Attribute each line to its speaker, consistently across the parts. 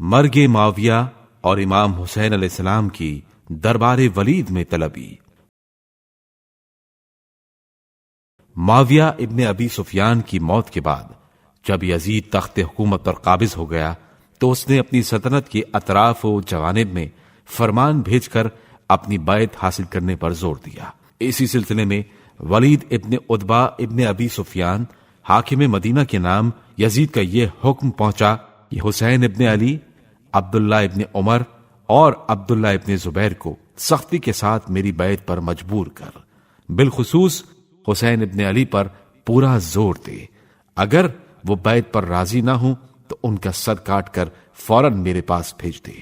Speaker 1: مرگ معاویہ اور امام حسین علیہ السلام کی دربار ولید میں طلبی۔ معاویہ ابن ابی سفیان کی موت کے بعد جب یزید تخت حکومت پر قابض ہو گیا تو اس نے اپنی سلطنت کے اطراف و جوانب میں فرمان بھیج کر اپنی بیعت حاصل کرنے پر زور دیا۔ اسی سلسلے میں ولید ابن عتبہ ابن ابی سفیان حاکم مدینہ کے نام یزید کا یہ حکم پہنچا کہ حسین ابن علی، عبداللہ ابن عمر اور عبداللہ ابن زبیر کو سختی کے ساتھ میری بیعت پر مجبور کر، بالخصوص حسین ابن علی پر پورا زور دے۔ اگر وہ بیعت پر راضی نہ ہوں تو ان کا سر کاٹ کر فوراً میرے پاس بھیج دے۔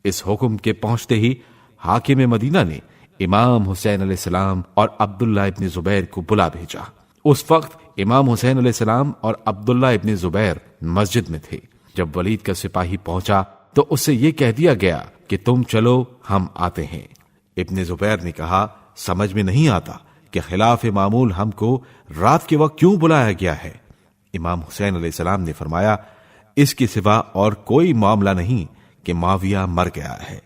Speaker 1: اس حکم کے پہنچتے ہی حاکم مدینہ نے امام حسین علیہ السلام اور عبداللہ ابن زبیر کو بلا بھیجا۔ اس وقت امام حسین علیہ السلام اور عبداللہ ابن زبیر مسجد میں تھے۔ جب ولید کا سپاہی پہنچا تو اس سے یہ کہہ دیا گیا کہ تم چلو، ہم آتے ہیں۔ ابن زبیر نے کہا، سمجھ میں نہیں آتا کہ خلاف معمول ہم کو رات کے وقت کیوں بلایا گیا ہے؟ امام حسین علیہ السلام نے فرمایا، اس کے سوا اور کوئی معاملہ نہیں کہ معاویہ مر گیا ہے،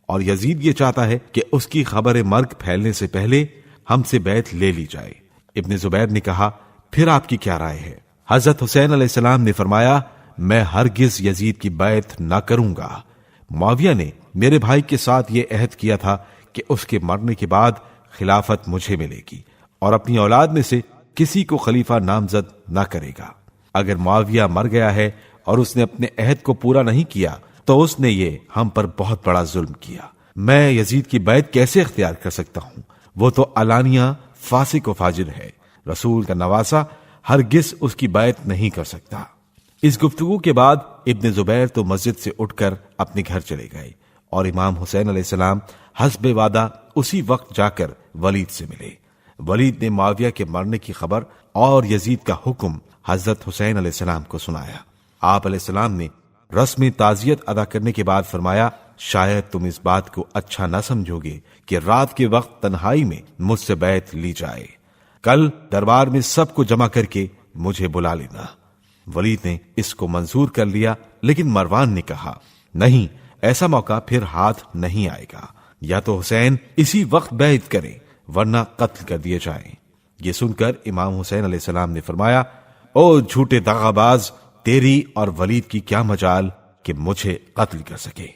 Speaker 1: اور یزید یہ چاہتا ہے کہ اس کی خبر مرگ پھیلنے سے پہلے ہم سے بیعت لے لی جائے۔ ابن زبیر نے کہا، پھر آپ کی کیا رائے ہے؟ حضرت حسین علیہ السلام نے فرمایا، میں ہرگز یزید کی بیعت نہ کروں گا۔ معاویہ نے میرے بھائی کے ساتھ یہ عہد کیا تھا کہ اس کے مرنے کے بعد خلافت مجھے ملے گی اور اپنی اولاد میں سے کسی کو خلیفہ نامزد نہ کرے گا۔ اگر معاویہ مر گیا ہے اور اس نے اپنے عہد کو پورا نہیں کیا تو اس نے یہ ہم پر بہت بڑا ظلم کیا۔ میں یزید کی بیعت کیسے اختیار کر سکتا ہوں؟ وہ تو علانیہ فاسق و فاجر ہے۔ رسول کا نواسہ ہرگز اس کی بیعت نہیں کر سکتا۔ اس گفتگو کے بعد ابن زبیر تو مسجد سے اٹھ کر اپنے گھر چلے گئے اور امام حسین علیہ السلام حسب وعدہ اسی وقت جا کر ولید سے ملے۔ ولید نے معاویہ کے مرنے کی خبر اور یزید کا حکم حضرت حسین علیہ السلام کو سنایا۔ آپ علیہ السلام نے رسم تعزیت ادا کرنے کے بعد فرمایا، شاید تم اس بات کو اچھا نہ سمجھو گے کہ رات کے وقت تنہائی میں مجھ سے بیعت لی جائے۔ کل دربار میں سب کو جمع کر کے مجھے بلا لینا۔ ولید نے اس کو منظور کر لیا، لیکن مروان نے کہا، نہیں، ایسا موقع پھر ہاتھ نہیں آئے گا۔ یا تو حسین اسی وقت بیعت کرے ورنہ قتل کر دیے جائیں۔ یہ سن کر امام حسین علیہ السلام نے فرمایا، او جھوٹے دغا باز، تیری اور ولید کی کیا مجال کہ مجھے قتل کر سکے۔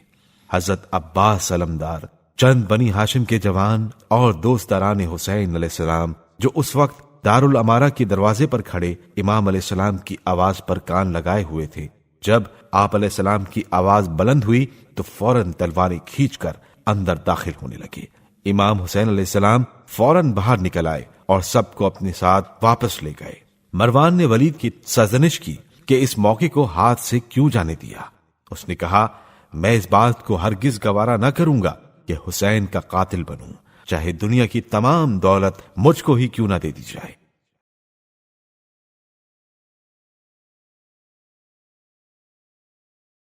Speaker 1: حضرت عباس علمدار، چند بنی ہاشم کے جوان اور دوستداران حسین علیہ السلام جو اس وقت دارالامارہ کے دروازے پر کھڑے امام علیہ السلام کی آواز پر کان لگائے ہوئے تھے، جب آپ علیہ السلام کی آواز بلند ہوئی تو فوراً تلواریں کھینچ کر اندر داخل ہونے لگے۔ امام حسین علیہ السلام فوراً باہر نکل آئے اور سب کو اپنے ساتھ واپس لے گئے۔ مروان نے ولید کی سرزنش کی کہ اس موقع کو ہاتھ سے کیوں جانے دیا۔ اس نے کہا، میں اس بات کو ہرگز گوارا نہ کروں گا کہ حسین کا قاتل بنوں، چاہے دنیا کی تمام دولت مجھ کو ہی کیوں نہ دے دی جائے۔